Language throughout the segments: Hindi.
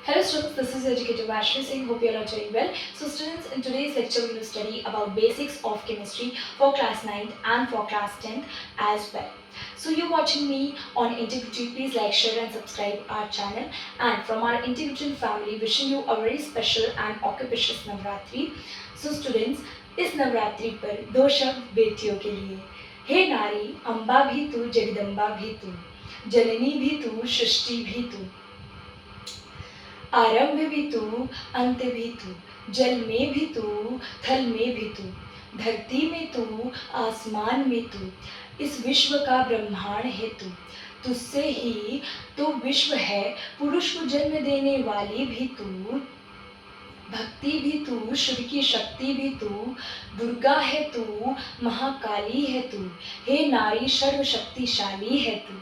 Hello students, this is educator Vashri Singh. Hope you all are doing well. So students, in today's lecture we will study about basics of chemistry for class 9th and for class 10th as well. So you're watching me on Integrity. Please like, share and subscribe our channel. And from our Integrity family, wishing you a very special and auspicious Navratri. So students, इस नवरात्रि पर दो शब्द बेटियों के लिए। हे नारी, अम्बा भी तू, जगदम्बा भी तू, जननी भी तू, सृष्टि भी तू, आरंभ भी तू, अंत भी तू, जल में भी तू, थल में भी तू, धरती में तू, आसमान में तू, इस विश्व का ब्रह्मांड है तू, तुझसे ही तो विश्व है, पुरुष को जन्म देने वाली भी तू, भक्ति भी तू, शिव की शक्ति भी तू, दुर्गा है तू, महाकाली है तू, हे नारी सर्वशक्तिशाली है तू.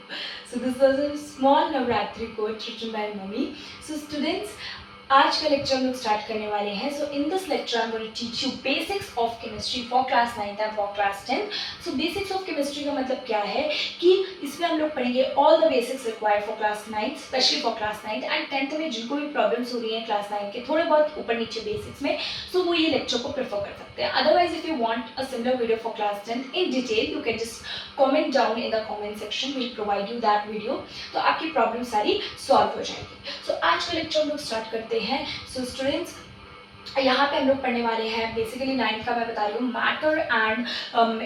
So this was a small Navratri quote written by mummy. So students, आज का लेक्चर हम लोग स्टार्ट करने वाले हैं. So in this lecture I am going to teach you basics of chemistry for class 9th and for class 10th. So basics of chemistry का मतलब क्या है कि इसमें हम लोग पढ़ेंगे all the basics required for class 9th, specially for class 9th and 10th में जिनको भी प्रॉब्लम्स हो रही हैं क्लास 9 के थोड़े बहुत ऊपर नीचे बेसिक्स में, सो वो ये लेक्चर को प्रेफर कर सकते हैं. Otherwise if you want a similar video for class 10th in detail, you can just comment down in the comment section, we will provide you that video. तो आपकी प्रॉब्लम सारी सॉल्व हो जाएगी. सो आज का लेक्चर हम लोग स्टार्ट करते हैं. सो स्टूडेंट्स, यहाँ पे हम लोग पढ़ने वाले हैं बेसिकली 9th का मैं बता रही हूँ, matter and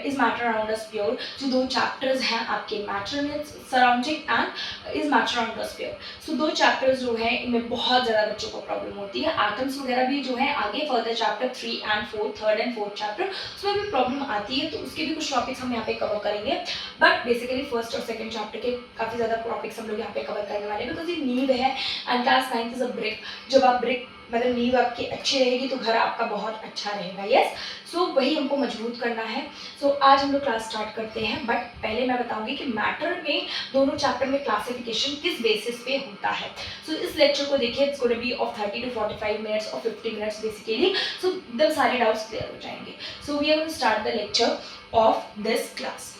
is matter around us pure. जो दो चैप्टर्स हैं आपके, मैटर में surrounding and is matter around us pure. So दो चैप्टर्स जो हैं इनमें बहुत ज़्यादा बच्चों को प्रॉब्लम होती है. एटम्स वगैरह भी जो है आगे further chapter 3 and 4, third and fourth chapter, उसमें भी प्रॉब्लम आती है. तो उसके भी कुछ टॉपिक्स हम यहाँ पे कवर करेंगे. बट बेसिकली फर्स्ट और सेकंड चैप्टर के काफ़ी ज़्यादा टॉपिक्स हम लोग यहाँ पे कवर करने वाले हैं, बिकॉज ये नींव है and class 9th is a brick. जब आप ब्रिक मतलब नींव आपकी अच्छी रहेगी तो घर आपका बहुत अच्छा रहेगा. यस, सो वही हमको मजबूत करना है. सो आज हम लोग क्लास स्टार्ट करते हैं. बट पहले मैं बताऊंगी कि मैटर में दोनों चैप्टर में क्लासिफिकेशन किस बेसिस पे होता है. सो इस लेक्चर को देखिए, it's going to be of 30 to 45 minutes और 50 मिनट्स बेसिकली. सो एकदम सारे डाउट्स क्लियर हो जाएंगे. So we are going to start the lecture of this class.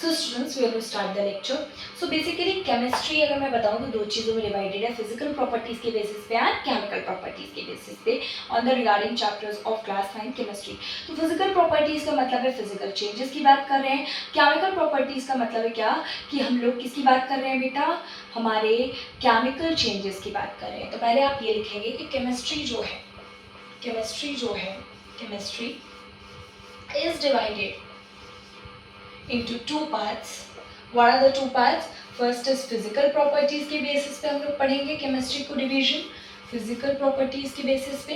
So students, we are to start the lecture. So basically chemistry अगर मैं बताऊं तो दो चीज़ों में डिवाइडेड है, फिजिकल प्रॉपर्टीज के बेसिस पे एंड केमिकल प्रॉपर्टीज के बेसिस पे on the regarding chapters of class 9 chemistry. तो फिजिकल प्रॉपर्टीज का मतलब है फिजिकल चेंजेस की बात कर रहे हैं. केमिकल प्रॉपर्टीज का मतलब है क्या कि हम लोग किसकी बात कर रहे हैं बेटा, हमारे केमिकल चेंजेस की बात कर रहे हैं. तो पहले आप ये लिखेंगे कि केमिस्ट्री जो है chemistry is divided into two parts. What are the two parts? First is physical properties के basis पे हम लोग पढ़ेंगे केमिस्ट्री को डिवीजन, physical properties के basis पे.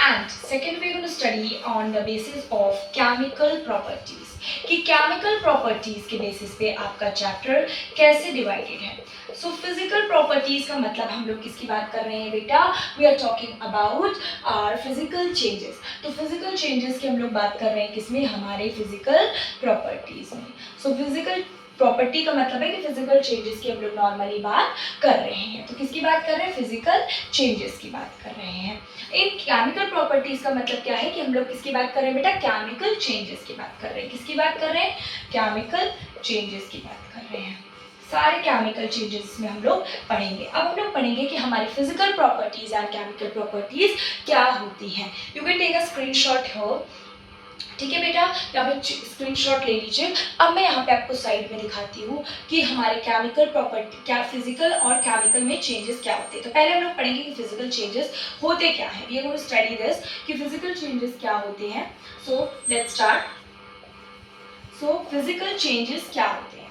And second we are going to study on the basis of chemical properties, कि chemical properties के basis पे आपका chapter कैसे divided है. So physical properties का मतलब हम लोग किसकी बात कर रहे हैं बेटा, we are talking about our physical changes. तो physical changes की हम लोग बात कर रहे हैं किसमें, हमारे physical properties में. So physical प्रॉपर्टी का मतलब है कि फिजिकल चेंजेस की हम लोग नॉर्मली बात कर रहे हैं. तो किसकी बात कर रहे हैं, फिजिकल चेंजेस की बात कर रहे हैं. इन केमिकल प्रॉपर्टीज का मतलब क्या है कि हम लोग किसकी बात कर रहे हैं बेटा, केमिकल चेंजेस की बात कर रहे हैं. किसकी बात कर रहे हैं, केमिकल चेंजेस की बात कर रहे हैं. सारे केमिकल चेंजेस में हम लोग पढ़ेंगे. अब हम लोग पढ़ेंगे कि हमारी physical properties and chemical properties क्या होती हैं. You can take a screenshot here. ठीक है बेटा, यहाँ पे स्क्रीनशॉट ले लीजिए. अब मैं यहाँ पे आपको साइड में दिखाती हूँ कि हमारे केमिकल प्रॉपर्टी क्या, फिजिकल और केमिकल में चेंजेस क्या होते हैं. तो पहले हम लोग पढ़ेंगे कि फिजिकल चेंजेस होते क्या है. We are going to study this कि फिजिकल चेंजेस क्या होते हैं. So let's start. So physical changes क्या होते हैं.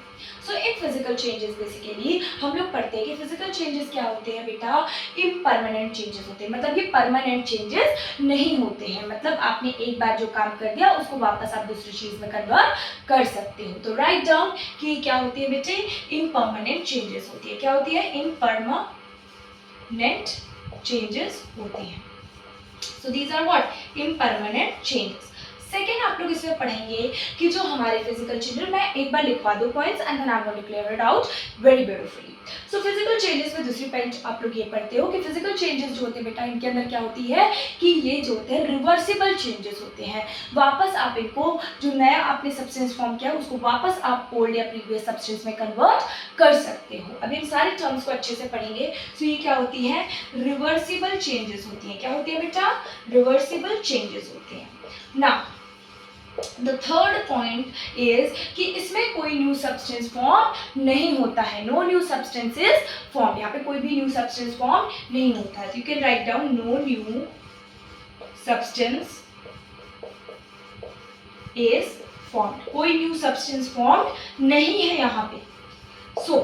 So in physical changes basically हम लोग पढ़ते हैं कि फिजिकल चेंजेस क्या होते हैं बेटा, इम्परमानेंट चेंजेस होते हैं. मतलब ये परमानेंट चेंजेस नहीं होते हैं. मतलब आपने एक बार जो काम कर दिया उसको वापस आप दूसरी चीज में कन्वर्ट कर सकते हो. तो राइट डाउन कि क्या होती है बेटे, इम्परमानेंट चेंजेस होती है. क्या होती है, इम्परमानेंट चेंजेस होती हैं. So these are what, impermanent changes. Second आप लोग इसमें पढ़ेंगे कि जो हमारे फिजिकल चेंजेस, मैं एक बार लिखवा दूँ points and then I am going to clear it out very beautifully. So physical changes में दूसरी पॉइंट आप लोग ये पढ़ते हो कि फिजिकल चेंजेस जो होते हैं बेटा, इनके अंदर क्या होती है कि ये जो होते हैं रिवर्सिबल चेंजेस होते हैं। वापस आप इनको, जो नया आपने सब्सटेंस फॉर्म किया उसको वापस आप ओल्ड या प्रीवियस सब्सटेंस में कन्वर्ट कर सकते हो। अब इन सारे टर्म्स को अच्छे से पढ़ेंगे। तो ये क्या होती है, रिवर्सिबल चेंजेस होती है। क्या होती है बेटा, रिवर्सिबल चेंजेस होते हैं। Now the third point is कि इसमें कोई न्यू सब्सटेंस फॉर्म नहीं होता है। No new substance is form, यहाँ पे कोई भी न्यू सब्सटेंस फॉर्म नहीं होता है। You can write down no new substance is formed. कोई न्यू सब्सटेंस फॉर्म नहीं है यहाँ पे। सो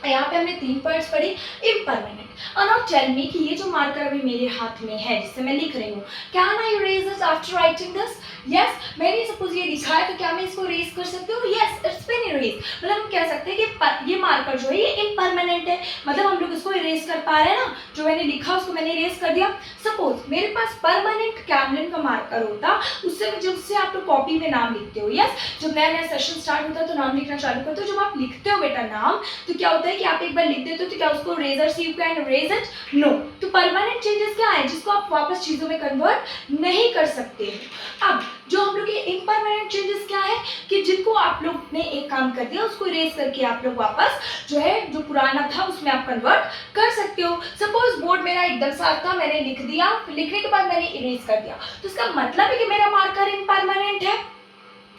यहाँ पे हमने 3 पॉइंट्स पढ़ी। इम्परमानेंट, नाउ टेल मी कि ये जो मार्कर अभी मेरे हाथ में है जिससे मैं लिख रही हूँ, can I erase this after writing this? Yes, मैंने सपोज ये लिखा है तो क्या मैं इसको इरेज कर सकती हूँ? Yes, it's been erase. मतलब हम कह सकते हैं कि ये मार्कर जो है ये इम्परमानेंट है, मतलब हम लोग इसको इरेज कर पा रहे हैं ना। जो मैंने लिखा उसको मैंने इरेज कर दिया। सपोज मेरे पास परमानेंट कैमलिन का मार्कर होता, उससे जिससे आप लोग कॉपी में नाम लिखते हो। यस, जब नया नया सेशन स्टार्ट होता है तो नाम लिखना चालू करते हो। जब आप लिखते हो बेटा नाम, तो क्या होता है कि आप एक बार लिख देते हो तो क्या उसको रेजर से you can erase it? No. तो परमानेंट चेंजेस क्या है, जिसको आप वापस चीजों में कन्वर्ट नहीं कर सकते। अब जो हम लोग के इम्परमानेंट चेंजेस क्या है कि जिनको आप लोग ने एक काम कर दिया उसको इरेज करके आप लोग वापस जो है जो पुराना था उसमें आप कन्वर्ट कर सकते हो। सपोज बोर्ड मेरा एकदम साफ था, मैंने लिख दिया, लिखने के बाद मैंने इरेज कर दिया, तो इसका मतलब है कि मेरा मार्कर इम्परमानेंट है?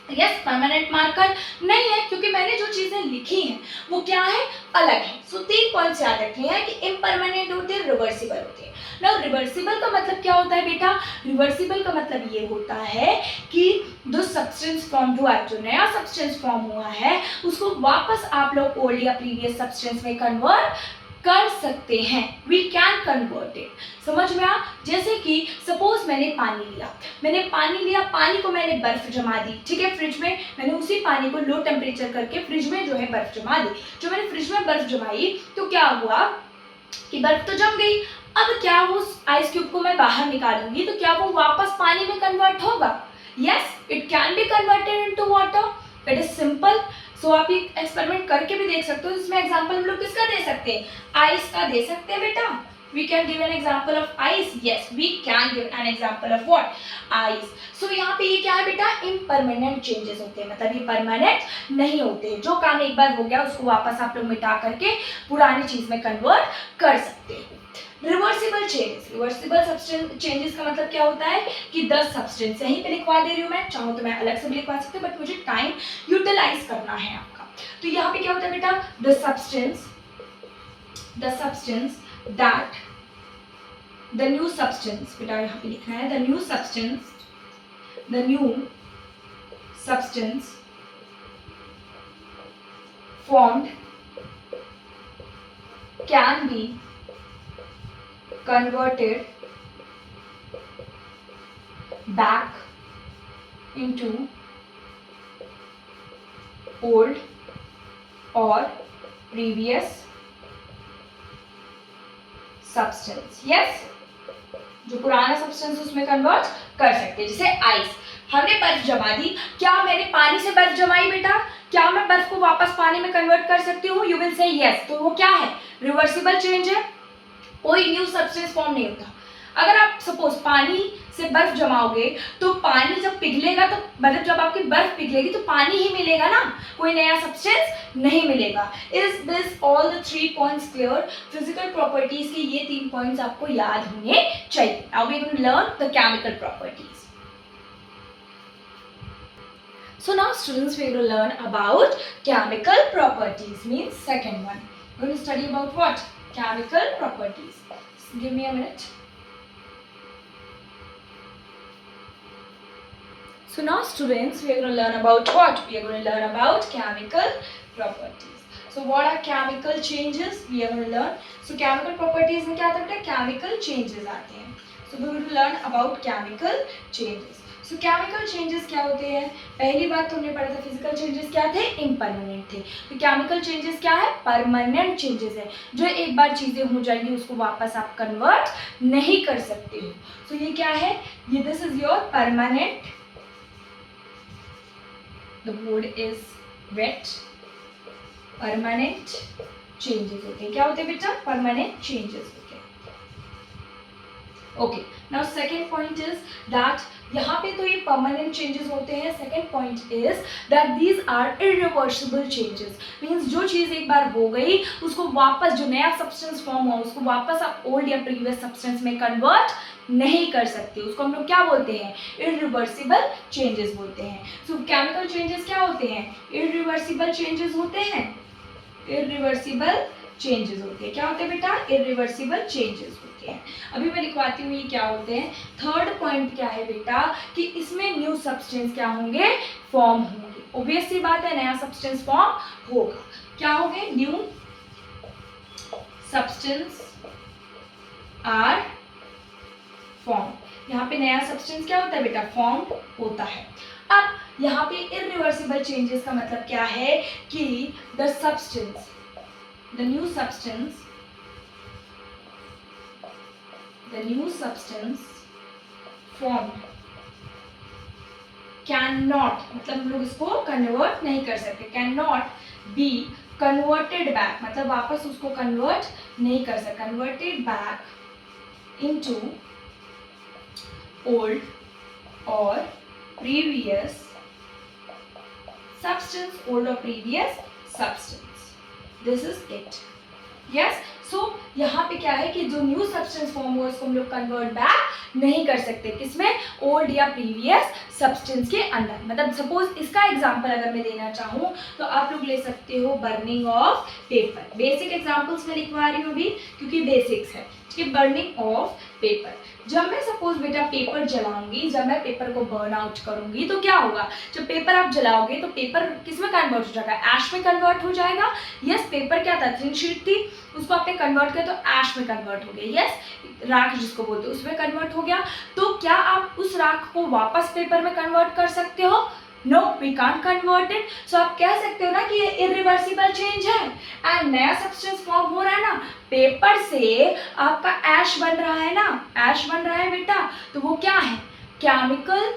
यस, परमानेंट मार्कर नहीं है, क्योंकि मैंने जो चीजें लिखी हैं वो क्या है, अलग है। सो 3 पॉइंट्स याद रखने हैं कि इम्परमानेंट होते हैं, रिवर्सिबल होते हैं। नाउ रिवर्सिबल का मतलब क्या होता है बेटा, रिवर्सिबल का मतलब ये होता है कि जो सब्सटेंस फॉर्म हुआ है, जो नया सब्सटेंस फॉर्म हुआ है, उसको वापस आप लोग ओल्ड या प्रीवियस सब्सटेंस में कन्वर्ट कर सकते हैं। We can convert it. समझ में आ? जैसे कि सपोज मैंने पानी लिया, पानी को मैंने बर्फ जमा दी, ठीक है, फ्रिज में। मैंने उसी पानी को लो टेम्परेचर करके फ्रिज में जो है बर्फ जमा दी। जो मैंने फ्रिज में बर्फ जमाई तो क्या हुआ कि बर्फ तो जम गई। अब क्या वो आइस क्यूब को मैं बाहर निकालूंगी तो क्या वो वापस पानी में कन्वर्ट होगा? Yes, it can be converted into water. It is simple. So आप ये एक्सपेरिमेंट करके भी देख सकते हो। इसमें एग्जांपल हम लोग किसका दे सकते हैं, आइस का दे सकते हैं बेटा। We can give an example of ice. Yes, we can give an example of what? Ice. So यहाँ पे ये क्या है बेटा, impermanent changes होते हैं, मतलब ये permanent नहीं होते। जो काम एक बार हो गया उसको वापस आप लोग मिटा करके पुरानी चीज में कन्वर्ट कर सकते हो। Reversible changes, reversible substance changes का मतलब क्या होता है कि 10 सब्सटेंस यहीं पे लिखवा दे रही हूँ मैं, चाहूँ तो मैं अलग से भी लिखवा सकती हूँ, बट मुझे टाइम यूटिलाइज करना है आपका। तो यहाँ पे क्या होता है बेटा, the substance that the new substance, बेटा यहाँ पे लिखना है the new substance formed can be converted back into old or previous substance. Yes, जो पुराना सब्सटेंस उसमें कन्वर्ट कर सकते हैं। जैसे आइस, हमने बर्फ जमा दी, क्या मैंने पानी से बर्फ जमाई बेटा, क्या मैं बर्फ को वापस पानी में कन्वर्ट कर सकती हूँ? You will say yes. तो वो क्या है, रिवर्सिबल चेंज है, कोई न्यू सब्सटेंस फॉर्म नहीं होता। अगर आप सपोज पानी से बर्फ जमाओगे तो पानी जब पिघलेगा तो मतलब जब आपकी बर्फ पिघलेगी तो पानी ही मिलेगा ना, कोई नया सब्सटेंस नहीं मिलेगा। Is this all the 3 points clear? Physical properties के ये 3 पॉइंट्स आपको याद होने चाहिए। Now we going to learn the chemical properties. So now students, we will learn about chemical properties, means second one. We will study about what? Chemical properties. Give me a minute. So now students, we are going to learn about what? We are going to learn about chemical properties. So what are chemical changes? We are going to learn. So chemical properties में क्या आता है? Chemical changes आते हैं. So we are going to learn about chemical changes. So chemical changes क्या होते हैं? पहली बात तो हमने पढ़ा था फिजिकल चेंजेस क्या थे, इम्परमानेंट थे। तो केमिकल चेंजेस क्या है, परमानेंट चेंजेस है, जो एक बार चीजें हो जाएंगी उसको वापस आप कन्वर्ट नहीं कर सकते हो। तो ये क्या है, ये this is your permanent the board is wet, permanent changes होते हैं। क्या होते हैं बेटा? परमानेंट चेंजेस होते हैं। Okay, now second point is that यहाँ पे तो ये परमानेंट चेंजेस होते हैं। Second point is that these are irreversible changes, means जो चीज एक बार हो गई उसको वापस, जो नया सब्सटेंस फॉर्म हुआ उसको वापस आप ओल्ड या प्रीवियस सब्सटेंस में कन्वर्ट नहीं कर सकते। उसको हम लोग क्या बोलते हैं? इरिवर्सिबल चेंजेस बोलते हैं। सो केमिकल चेंजेस क्या होते हैं? इरिवर्सिबल चेंजेस होते हैं। इरिवर्सिबल चेंजेस होते हैं। क्या होते हैं बेटा? इरिवर्सिबल चेंजेस होते हैं। अभी मैं लिखवाती हूँ ये क्या होते हैं। थर्ड पॉइंट क्या है बेटा कि इसमें न्यू सब्सटेंस क्या होंगे? फॉर्म होंगे। ऑब्वियस सी बात है, नया सब्सटेंस फॉर्म होगा। क्या होंगे? New substance are form. यहाँ पे नया सब्सटेंस क्या होता है बेटा? फॉर्म होता है। अब यहाँ पे इरिवर्सिबल चेंजेस का मतलब क्या है कि the substance, the new substance formed cannot, मतलब हम लोग इसको कन्वर्ट नहीं कर सकते। cannot be converted back, मतलब वापस उसको कन्वर्ट नहीं कर सकते। converted back into old or previous substance, old or previous substance. This is it. Yes, सो यहाँ पे क्या है कि जो न्यू सब्सटेंस फॉर्म हुआ उसको हम लोग कन्वर्ट बैक नहीं कर सकते। किसमें? ओल्ड या प्रीवियस सब्सटेंस के अंदर। मतलब सपोज इसका एग्जांपल अगर मैं देना चाहूँ तो आप लोग ले सकते हो burning of paper. Basic examples मैं लिखवा रही हूँ अभी क्योंकि बेसिक्स है। ठीक है, बर्निंग ऑफ पेपर। जब मैं सपोज बेटा पेपर जलाऊंगी, जब मैं पेपर को बर्न आउट करूंगी तो क्या होगा? जब पेपर आप जलाओगे तो पेपर किस में कन्वर्ट हो जाएगा? ऐश में कन्वर्ट हो जाएगा। यस, पेपर क्या था? थिन शीट थी, उसको आपने कन्वर्ट किया तो ऐश में कन्वर्ट हो गया। यस, राख जिसको बोलते हो उसमें कन्वर्ट हो गया। तो क्या आप उस राख को वापस पेपर में कन्वर्ट कर सकते हो? No, we can't convert it. So आप कह सकते हो ना कि ये इरिवर्सिबल चेंज है एंड नया सब्सटेंस फॉर्म हो रहा है ना, पेपर से आपका ऐश बन रहा है ना, ऐश बन रहा है बेटा, तो वो क्या है? केमिकल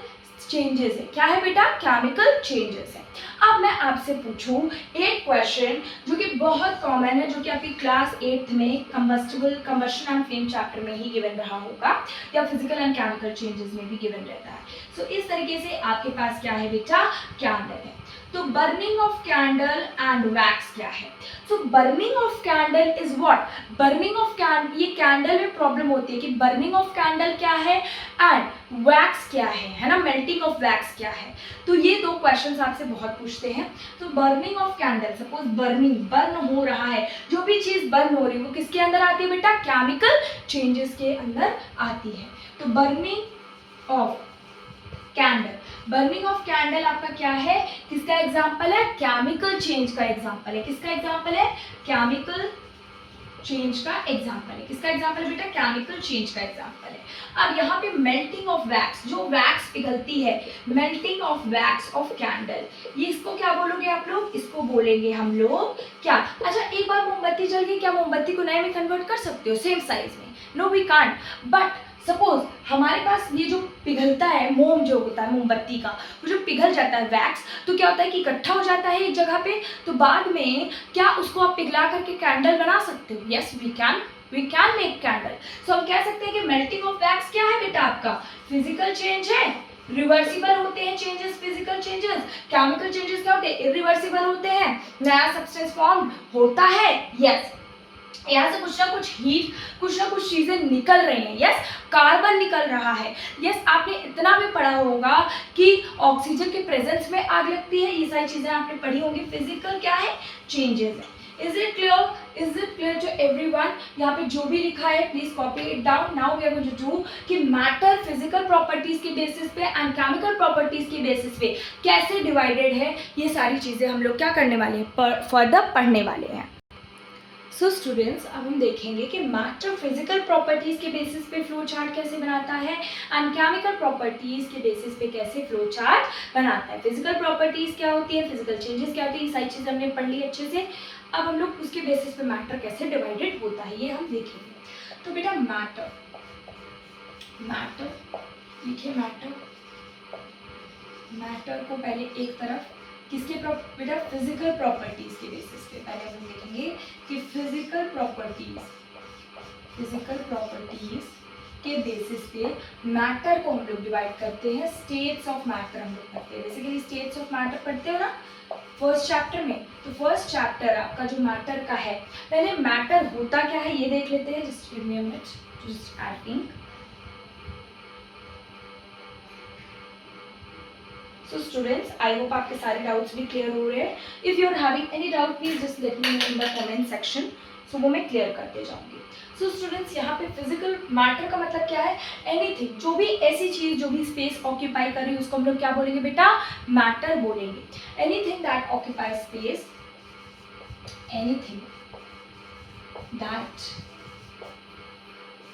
चेंजेस है। क्या है बेटा? केमिकल चेंजेस है। अब मैं आपसे पूछूं एक क्वेश्चन जो कि बहुत कॉमन है, जो कि आपकी क्लास 8th में कंबस्शन एंड फ्लेम चैप्टर में ही गिवन रहा होगा या फिजिकल एंड केमिकल चेंजेस में भी गिवन रहता है। सो इस तरीके से आपके पास क्या है बेटा? कैंडल है। तो burning of candle and wax क्या है? So burning of candle is what? Burning of candle, ये कैंडल में प्रॉब्लम होती है कि बर्निंग ऑफ कैंडल क्या है एंड वैक्स क्या है ना, मेल्टिंग ऑफ वैक्स क्या है। तो ये दो क्वेश्चंस आपसे बहुत पूछते हैं। तो burning of candle, suppose burn हो रहा है, जो भी चीज बर्न हो रही है वो किसके अंदर आती है बेटा? केमिकल चेंजेस के अंदर आती है। तो burning of candle, burning of candle आपका क्या है? किसका एग्जाम्पल है? केमिकल चेंज का एग्जाम्पल है। किसका एग्जाम्पल है? केमिकल चेंज का एग्जाम्पल है। किसका एग्जाम्पल है बेटा? केमिकल चेंज का एग्जाम्पल है। अब यहाँ पे मेल्टिंग ऑफ वैक्स, जो वैक्स पिघलती है, melting of wax of candle, ये इसको क्या बोलोगे आप लोग? इसको बोलेंगे हम लोग क्या? अच्छा, एक बार मोमबत्ती जल गई, क्या मोमबत्ती को नए में कन्वर्ट कर सकते हो सेम साइज में? No, we can't. But suppose हमारे पास ये जो पिघलता है, मोम जो होता है मोमबत्ती का, वो जो पिघल जाता है वैक्स, तो क्या होता है कि इकट्ठा हो जाता है एक जगह पे, तो बाद में क्या उसको आप पिघला करके कैंडल बना सकते हो? Yes, we can make candle. So हम कह सकते हैं कि मेल्टिंग ऑफ वैक्स क्या है बेटा? आपका फिजिकल चेंज है। रिवर्सिबल होते हैं changes, physical changes. Chemical changes क्या होते हैं? इरिवर्सिबल होते हैं। नया सब्सटेंस फॉर्म होता है। यस, यहाँ से कुछ ना कुछ हीट, कुछ ना कुछ चीजें निकल रही हैं। यस, कार्बन निकल रहा है। यस, आपने इतना भी पढ़ा होगा कि ऑक्सीजन के प्रेजेंस में आग लगती है। ये सारी चीजें आपने पढ़ी होंगी। फिजिकल क्या है? चेंजेस है। Is it clear? Is it clear to everyone? यहाँ पे जो भी लिखा है please copy it down. Now we are going to do कि मैटर फिजिकल प्रॉपर्टीज के बेसिस पे एंड केमिकल प्रॉपर्टीज के बेसिस पे कैसे डिवाइडेड है, ये सारी चीजें हम लोग क्या करने वाले हैं? फर्दर पढ़ने वाले हैं। सो स्टूडेंट्स, अब हम देखेंगे कि मैटर फिजिकल प्रॉपर्टीज़ के बेसिस पे फ्लो चार्ट कैसे बनाता है एंड केमिकल प्रॉपर्टीज़ के बेसिस पे कैसे फ्लो चार्ट बनाता है। फिजिकल प्रॉपर्टीज़ क्या होती है, फिजिकल चेंजेस क्या होती है, ये सारी चीज़ें हमने पढ़ ली अच्छे से। अब हम लोग उसके बेसिस पे मैटर कैसे डिवाइडेड होता है ये हम देखेंगे। तो बेटा मैटर लिखिए। मैटर को पहले एक तरफ किसके बेटा फिजिकल प्रॉपर्टीज के बेसिस पे। पहले हम देखेंगे कि फिजिकल प्रॉपर्टीज के बेसिस पे मैटर को हम लोग डिवाइड करते हैं, स्टेट्स ऑफ मैटर हम लोग करते हैं। बेसिकली स्टेट्स ऑफ मैटर पढ़ते हो ना फर्स्ट चैप्टर में, तो फर्स्ट चैप्टर आपका जो मैटर का है, पहले मैटर होता क्या है ये देख लेते हैं। Just give me a minute, just adding. So students, I hope आपके सारे डाउट्स भी क्लियर हो रहे हैं। If you are having any doubt please just let me know in the comment section, so वो मैं क्लियर करते जाऊंगी। सो स्टूडेंट्स, यहाँ पे फिजिकल मैटर का मतलब क्या है, एनीथिंग, जो भी ऐसी चीज जो भी स्पेस ऑक्यूपाई कर रही है उसको हम लोग क्या बोलेंगे बेटा, मैटर बोलेंगे। Anything that occupy space, anything that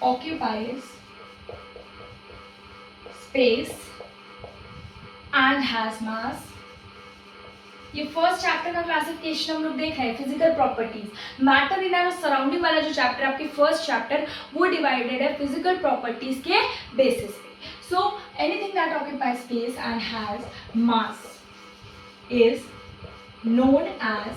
occupies space and has मास। ये फर्स्ट चैप्टर का क्लासिफिकेशन हम लोग देख रहे हैं, physical properties. Matter in and surrounding वाला जो चैप्टर आपके फर्स्ट चैप्टर, वो डिवाइडेड है फिजिकल प्रॉपर्टीज के बेसिस पे। So anything that occupies space and has mass is known as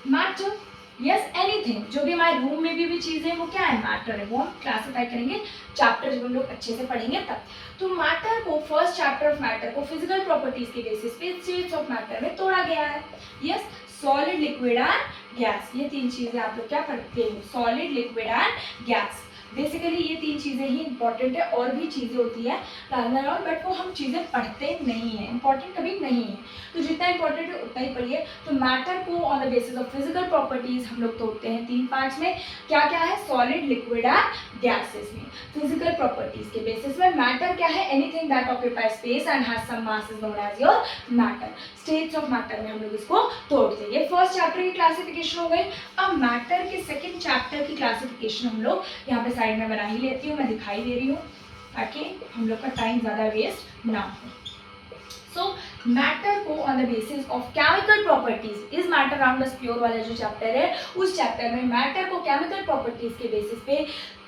matter. Yes, anything, जो भी हमारे रूम में भी चीजें वो क्या है, मैटर है। वो हम क्लासिफाई करेंगे चैप्टर जब हम लोग अच्छे से पढ़ेंगे तब। तो मैटर को, फर्स्ट चैप्टर ऑफ मैटर को फिजिकल प्रॉपर्टीज के बेसिस पे स्टेट्स ऑफ मैटर में तोड़ा गया है। Yes, solid, liquid and gas, ये तीन चीजें आप लोग क्या पढ़ते हो, solid, liquid and gas. Basically ये तीन चीजें ही इंपॉर्टेंट है, और भी चीजें होती है और, बट वो हम चीजें पढ़ते नहीं है, इंपॉर्टेंट कभी नहीं है। तो जितना इंपॉर्टेंट है उतना ही पढ़िए। तो मैटर को on the basis of physical properties हम लोग तोड़ते हैं तीन पार्ट्स में। क्या क्या है, सॉलिड, लिक्विड एंड गैसेस में। फिजिकल प्रॉपर्टीज के बेसिस में मैटर क्या है, anything that occupy space and has some mass is known as your matter. States of matter में हम लोग इसको तोड़ते हैं। ये फर्स्ट चैप्टर की क्लासिफिकेशन हो गई। अब मैटर के सेकेंड चैप्टर की क्लासिफिकेशन हम लोग यहाँ पे साइड में बना ही लेती हूँ, मैं दिखाई दे रही हूँ ताकि हम लोग का टाइम ज़्यादा वेस्ट ना हो। सो मैटर को on the basis of chemical properties, is matter around the pure वाला जो चैप्टर है, उस चैप्टर में मैटर को केमिकल प्रॉपर्टीज के बेसिस पे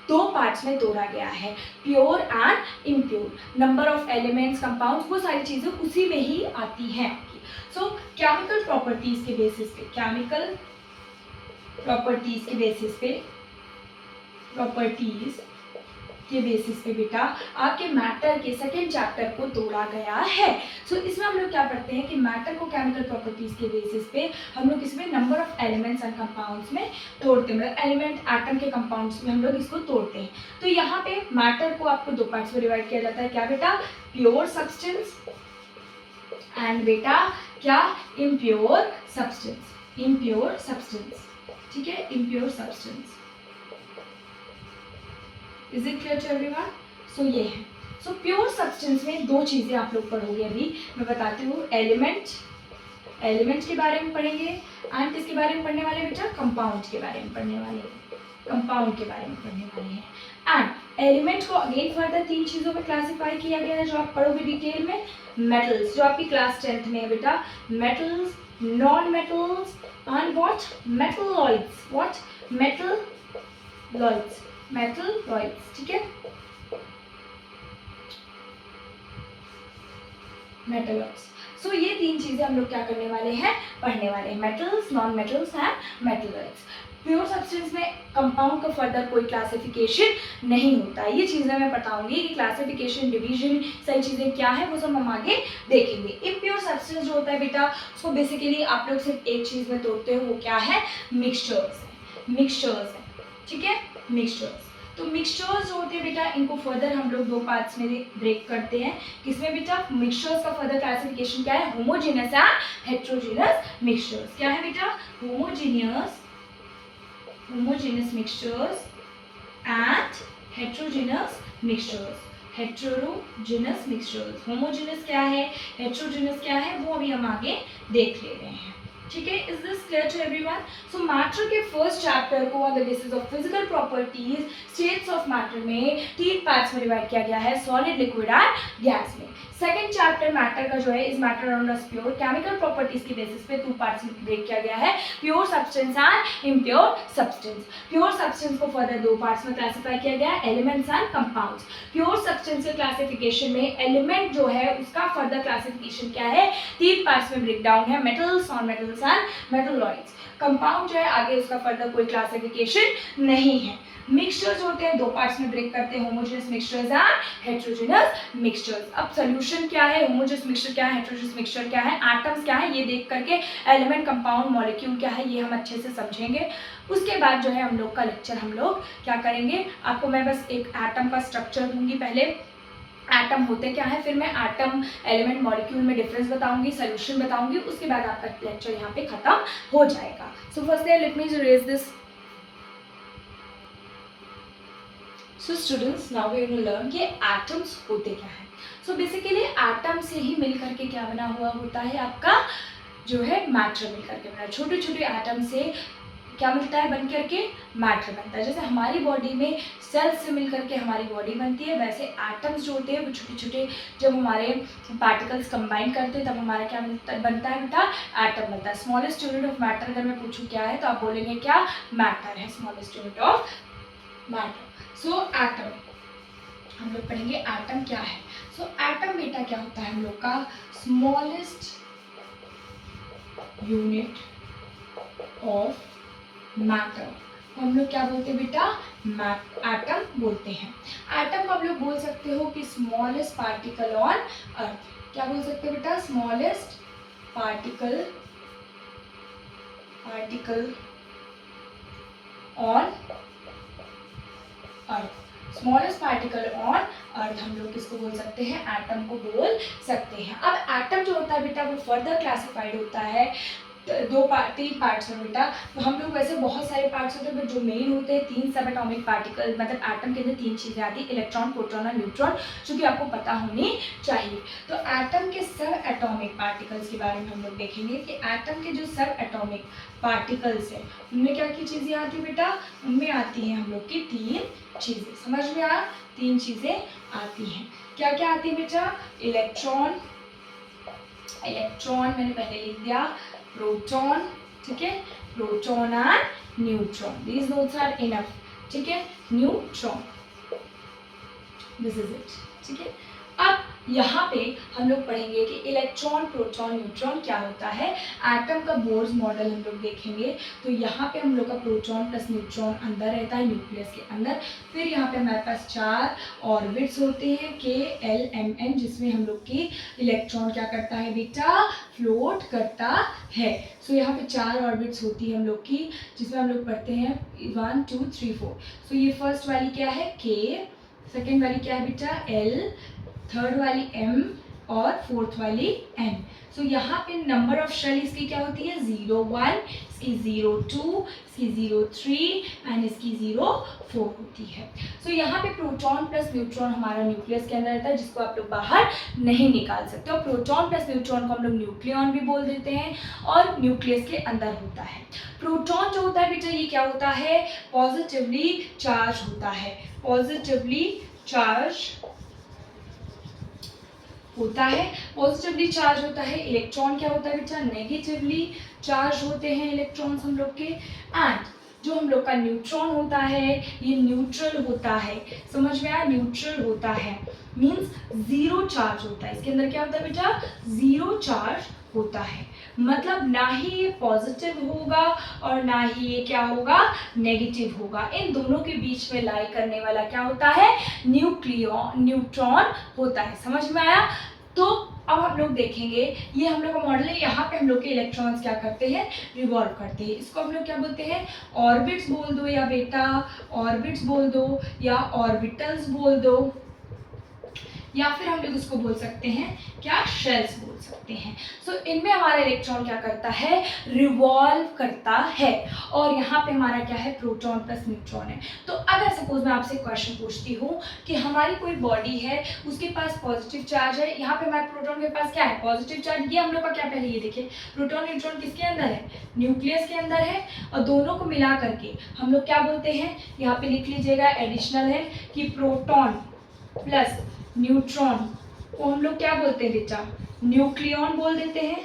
दो पार्ट्स में तोड़ा गया है, pure and impure. Number of elements, compounds, वो सारी चीजें उसी में ही आती हैं आपकी। सो केमिकल प्रॉपर्टीज के बेसिस पे, केमिकल प्रॉपर्टीज के बेसिस पे बेटा आपके मैटर के सेकेंड चैप्टर को तोड़ा गया है। सो इसमें हम लोग क्या पढ़ते हैं कि मैटर को केमिकल प्रॉपर्टीज के बेसिस पे हम लोग इसमें number of elements and compounds में तोड़ते हैं, मतलब एलिमेंट एटम के कंपाउंड्स में हम लोग इसको तोड़ते हैं। तो यहाँ पे मैटर को आपको दो पार्ट्स में डिवाइड किया जाता है, क्या बेटा, प्योर सब्सटेंस एंड बेटा क्या, इम्प्योर सब्सटेंस। इम्प्योर सब्सटेंस, ठीक है, impure substance. Is it clear to everyone? So ये है। सो प्योर सब्सटेंस में दो चीजें आप लोग पढ़ोगे, अभी मैं बताती हूँ। एलिमेंट के बारे में पढ़ेंगे एंड किसके बारे में पढ़ने वाले बेटा, कंपाउंड के बारे में पढ़ने वाले हैं, कंपाउंड के बारे में पढ़ने वाले हैं। एंड एलिमेंट को अगेन फर्दर तीन चीजों में क्लासिफाई किया गया है जो आप पढ़ोगे डिटेल में। मेटल्स, जो आपकी क्लास 10th में है बेटा, metals, non metals and what, metalloids. What, metalloids, metalloids, ठीक है, मेटलॉइड्स। सो ये तीन चीजें हम लोग क्या करने वाले हैं, पढ़ने वाले हैं, metals, non metals and metalloids. Pure substance में कंपाउंड का फर्दर कोई क्लासिफिकेशन नहीं होता। ये चीजें मैं बताऊंगी कि क्लासिफिकेशन, डिवीजन, सारी चीजें क्या है, वो सब हम आगे देखेंगे। इम्प्योर सब्सटेंस जो होता है बेटा, उसको बेसिकली आप लोग सिर्फ एक चीज में तोड़ते हो, वो क्या है, मिक्सचर्स है, मिक्सचर्स है, ठीक है, मिक्सचर्स। तो मिक्सचर्स जो होते हैं बेटा, इनको फर्दर हम लोग दो पार्ट्स में ब्रेक करते हैं। किसमें बेटा, मिक्सचर्स का फर्दर क्लासिफिकेशन क्या है, होमोजेनियस एंड हेट्रोजेनियस मिक्सचर्स। क्या है बेटा, homogeneous mixtures and heterogeneous mixtures। heterogeneous mixtures, homogeneous क्या है, heterogeneous क्या है, वो अभी हम आगे देख ले रहे हैं, ठीक है। Is this clear to everyone? So matter के फर्स्ट चैप्टर को on the basis of physical properties, states of matter में तीन पार्ट्स में डिवाइड किया गया है, सॉलिड, लिक्विड एंड गैस में। सेकेंड चैप्टर मैटर का जो है is matter around us pure, chemical properties की बेसिस पे 2 पार्ट्स में ब्रेक किया गया है, pure substance and impure substance. Pure substance को फर्दर 2 पार्ट्स में क्लासिफाई किया गया है, elements and compounds. Pure substance के क्लासिफिकेशन में एलिमेंट जो है उसका फर्दर क्लासिफिकेशन क्या है, 3 पार्ट्स में ब्रेक डाउन है, metals, non metals and metalloids. Compound जो है आगे उसका फर्दर कोई क्लासिफिकेशन नहीं है। मिक्सचर्स होते हैं 2 पार्ट्स में ब्रेक करते हैं, homogeneous mixtures and heterogeneous mixtures. अब सॉल्यूशन क्या है, होमोजेनस मिक्सचर क्या है, हेटेरोजेनस मिक्सचर क्या है, एटम्स क्या है, ये देख करके एलिमेंट, कंपाउंड, मॉलिक्यूल क्या है, ये हम अच्छे से समझेंगे। उसके बाद जो है हम लोग का लेक्चर हम लोग क्या करेंगे, आपको मैं बस एक एटम का स्ट्रक्चर दूंगी, पहले एटम होते क्या है, फिर मैं एटम, एलिमेंट, मॉलिक्यूल में डिफरेंस बताऊंगी, सोल्यूशन बताऊंगी, उसके बाद आपका लेक्चर यहाँ पे खत्म हो जाएगा। So first let me erase this. So students now we will learn कि एटम्स होते क्या है। सो बेसिकली एटम से ही मिल करके क्या बना हुआ होता है, आपका जो है मैटर मिल करके बना, छोटे छोटे एटम से क्या मिलता है, बन करके मैटर बनता है। जैसे हमारी बॉडी में सेल्स से मिल करके हमारी बॉडी बनती है, वैसे एटम्स जो होते हैं वो छोटे छोटे जब हमारे पार्टिकल्स कंबाइन करते हैं तब हमारा क्या बनता है बेटा, एटम बनता है। स्मॉलेस्ट यूनिट ऑफ मैटर अगर मैं पूछूं क्या है तो आप बोलेंगे क्या, मैटर है, smallest unit of matter. So atom हम लोग पढ़ेंगे, एटम क्या है। सो एटम बेटा क्या होता है हम लोग का, स्मॉलेस्ट यूनिट ऑफ मैटर, हम लोग क्या बोलते हैं बेटा, एटम बोलते हैं। एटम को हम लोग बोल सकते हो कि स्मॉलेस्ट पार्टिकल ऑन अर्थ, क्या बोल सकते हो बेटा, smallest particle on earth, smallest particle on earth हम लोग किसको बोल सकते हैं, एटम को बोल सकते हैं। अब एटम जो होता है बेटा वो फर्दर क्लासिफाइड होता है 3 पार्ट्स में बेटा। तो हम लोग वैसे बहुत सारे पार्ट्स होते हैं बट जो मेन होते हैं 3 सब एटॉमिक पार्टिकल, मतलब एटम के अंदर 3 चीज़ें आती हैं, इलेक्ट्रॉन, प्रोटॉन और न्यूट्रॉन, जो कि आपको पता होनी चाहिए। तो एटम के सब एटॉमिक पार्टिकल्स के बारे में हम लोग देखेंगे कि एटम के जो सब एटॉमिक पार्टिकल्स हैं उनमें क्या क्या चीज़ें आती है बेटा, उनमें आती हैं हम लोग की 3 चीज़ें, समझ में आया, 3 चीज़ें आती हैं। क्या क्या आती है बेटा, इलेक्ट्रॉन मैंने पहले लिख दिया, प्रोटॉन, ठीक है, proton and neutron, these notes are enough, ठीक है, न्यूट्रॉन, दिस इज इट, ठीक है। अब यहाँ पे हम लोग पढ़ेंगे कि इलेक्ट्रॉन, प्रोटॉन, न्यूट्रॉन क्या होता है। एटम का बोर्स मॉडल हम लोग देखेंगे, तो यहाँ पे हम लोग का प्रोटॉन प्लस न्यूट्रॉन अंदर रहता है न्यूक्लियस के अंदर। फिर यहाँ पे हमारे पास 4 ऑर्बिट्स होते हैं, K, L, M, N, जिसमें हम लोग की इलेक्ट्रॉन क्या करता है बेटा, फ्लोट करता है। सो यहाँ पे 4 ऑर्बिट्स होती है हम लोग की, जिसमें हम लोग पढ़ते हैं 1, 2, 3, 4। सो ये फर्स्ट वाली क्या है, K, सेकेंड वाली क्या है बेटा, L, थर्ड वाली M और फोर्थ वाली N। सो यहाँ पे नंबर ऑफ शेल इसकी क्या होती है, 0, 1, इसकी 0, 2, इसकी 0, 3 एंड इसकी 0, 4 होती है। सो यहाँ पे प्रोटॉन प्लस न्यूट्रॉन हमारा न्यूक्लियस के अंदर रहता है, जिसको आप लोग बाहर नहीं निकाल सकते। और प्रोटॉन प्लस न्यूट्रॉन को हम लोग न्यूक्लियॉन भी बोल देते हैं और न्यूक्लियस के अंदर होता है। प्रोटॉन जो होता है बेटा ये क्या होता है, पॉजिटिवली चार्ज होता है, पॉजिटिवली चार्ज होता है, पॉजिटिवली चार्ज होता है। इलेक्ट्रॉन क्या होता है बेटा, नेगेटिवली चार्ज होते हैं इलेक्ट्रॉन्स हम लोग के। एंड जो हम लोग का न्यूट्रॉन होता है ये न्यूट्रल होता है, समझ में आया, न्यूट्रल होता है मीन्स 0 चार्ज होता है। इसके अंदर क्या होता है बेटा, 0 चार्ज होता है, मतलब ना ही ये पॉजिटिव होगा और ना ही ये क्या होगा, नेगेटिव होगा। इन दोनों के बीच में लाई करने वाला क्या होता है, न्यूट्रॉन होता है, समझ में आया। तो अब हम लोग देखेंगे, ये हम लोग का मॉडल है, यहाँ पे हम लोग के इलेक्ट्रॉन्स क्या करते हैं, रिवॉल्व करते हैं। इसको हम लोग क्या बोलते हैं, ऑर्बिट्स बोल दो या बेटा ऑर्बिट्स बोल दो या ऑर्बिटल्स बोल दो, या फिर हम लोग इसको बोल सकते हैं क्या, शेल्स बोल सकते हैं। सो इनमें हमारा इलेक्ट्रॉन क्या करता है, रिवॉल्व करता है। और यहाँ पे हमारा क्या है, प्रोटॉन प्लस न्यूट्रॉन है। तो अगर सपोज मैं आपसे क्वेश्चन पूछती हूँ कि हमारी कोई बॉडी है, उसके पास पॉजिटिव चार्ज है, यहाँ पे हमारे प्रोटॉन के पास क्या है, पॉजिटिव चार्ज, ये हम लोग का क्या, पहले ये देखिए प्रोटॉन न्यूट्रॉन किसके अंदर है, न्यूक्लियस के अंदर है। और दोनों को मिला करके हम लोग क्या बोलते हैं, यहाँ पे लिख लीजिएगा, एडिशनल है कि प्रोटॉन प्लस न्यूट्रॉन वो हम लोग क्या बोलते हैं बेटा, न्यूक्लियॉन बोल देते हैं,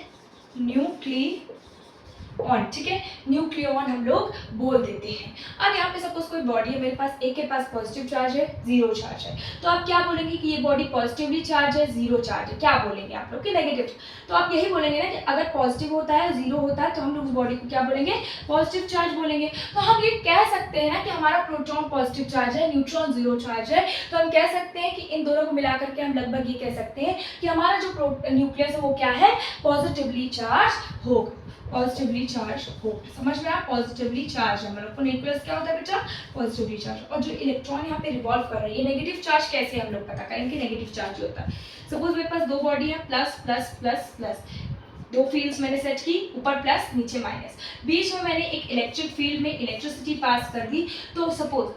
न्यूक्लियॉन, ठीक है, न्यूक्लियॉन हम लोग बोल देते हैं। अब यहाँ पे सपोज कोई बॉडी है मेरे पास, एक के पास पॉजिटिव चार्ज है, जीरो चार्ज है, तो आप क्या बोलेंगे कि ये बॉडी पॉजिटिवली चार्ज है, जीरो चार्ज है, क्या बोलेंगे आप लोग कि नेगेटिव। तो आप यही बोलेंगे ना कि अगर पॉजिटिव होता है, जीरो होता है, तो हम लोग उस बॉडी को क्या बोलेंगे, पॉजिटिव चार्ज बोलेंगे। तो हम ये कह सकते हैं ना कि हमारा प्रोटॉन पॉजिटिव चार्ज है, न्यूट्रॉन जीरो चार्ज है, तो हम कह सकते हैं कि इन दोनों को मिला करके हम लगभग ये कह सकते हैं कि हमारा जो न्यूक्लियस है वो क्या है, पॉजिटिवली चार्ज होगा, पॉजिटिवली चार्ज हो। समझ में आया, पॉजिटिवली चार्ज है, मतलब न्यूक्लियस क्या होता है बेटा, पॉजिटिवली चार्ज। और जो इलेक्ट्रॉन यहाँ पे रिवॉल्व कर रहा है, ये नेगेटिव चार्ज कैसे हम लोग पता करेंगे, नेगेटिव चार्ज होता है। सपोज मेरे पास दो बॉडी है, प्लस प्लस प्लस प्लस, दो फील्ड्स मैंने सेट की, ऊपर प्लस नीचे माइनस, बीच में मैंने एक इलेक्ट्रिक फील्ड में इलेक्ट्रिसिटी पास कर दी। तो सपोज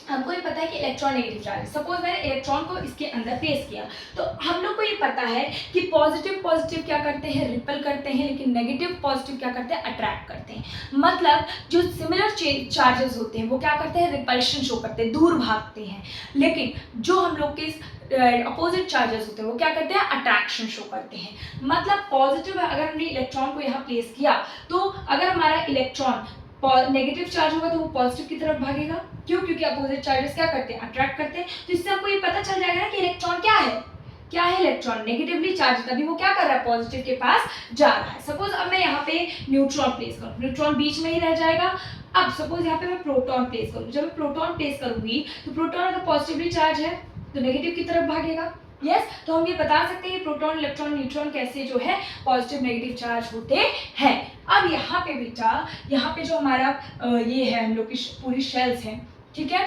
हमको ये पता है कि इलेक्ट्रॉन नेगेटिव चार्ज है, सपोज मैंने इलेक्ट्रॉन को इसके अंदर प्लेस किया, तो हम लोग को ये पता है कि पॉजिटिव पॉजिटिव क्या करते हैं, रिपल करते हैं, लेकिन नेगेटिव पॉजिटिव क्या करते हैं, अट्रैक्ट करते हैं। मतलब जो सिमिलर चार्जेस होते हैं वो क्या करते हैं, रिपल्शन शो करते हैं, दूर भागते हैं, लेकिन जो हम लोग के अपोजिट चार्जेस होते हैं वो क्या करते हैं, अट्रैक्शन शो करते हैं। मतलब पॉजिटिव अगर हमने इलेक्ट्रॉन को यहाँ प्लेस किया, तो अगर हमारा इलेक्ट्रॉन नेगेटिव चार्ज होगा तो वो पॉजिटिव की तरफ भागेगा, क्यों, क्योंकि अपोजिट चार्जेस क्या करते हैं, अट्रैक्ट करते हैं। तो इससे आपको ये पता चल जाएगा ना कि इलेक्ट्रॉन क्या है, क्या है, इलेक्ट्रॉन नेगेटिवली चार्ज, तभी वो क्या कर रहा है, पॉजिटिव के पास जा रहा है। सपोज अब मैं यहाँ पे न्यूट्रॉन प्लेस करूँ, न्यूट्रॉन बीच में ही रह जाएगा। अब सपोज यहाँ पे मैं प्रोटॉन प्लेस करूँ, जब मैं प्रोटॉन प्लेस करूंगी तो प्रोटॉन अगर पॉजिटिवली चार्ज है तो नेगेटिव की तरफ भागेगा। यस, तो हम ये बता सकते हैं प्रोटॉन, इलेक्ट्रॉन, न्यूट्रॉन कैसे जो है पॉजिटिव नेगेटिव चार्ज होते हैं। अब यहाँ पे बेटा, यहाँ पे जो हमारा ये है हम लोग की पूरी शेल्स हैं, ठीक है,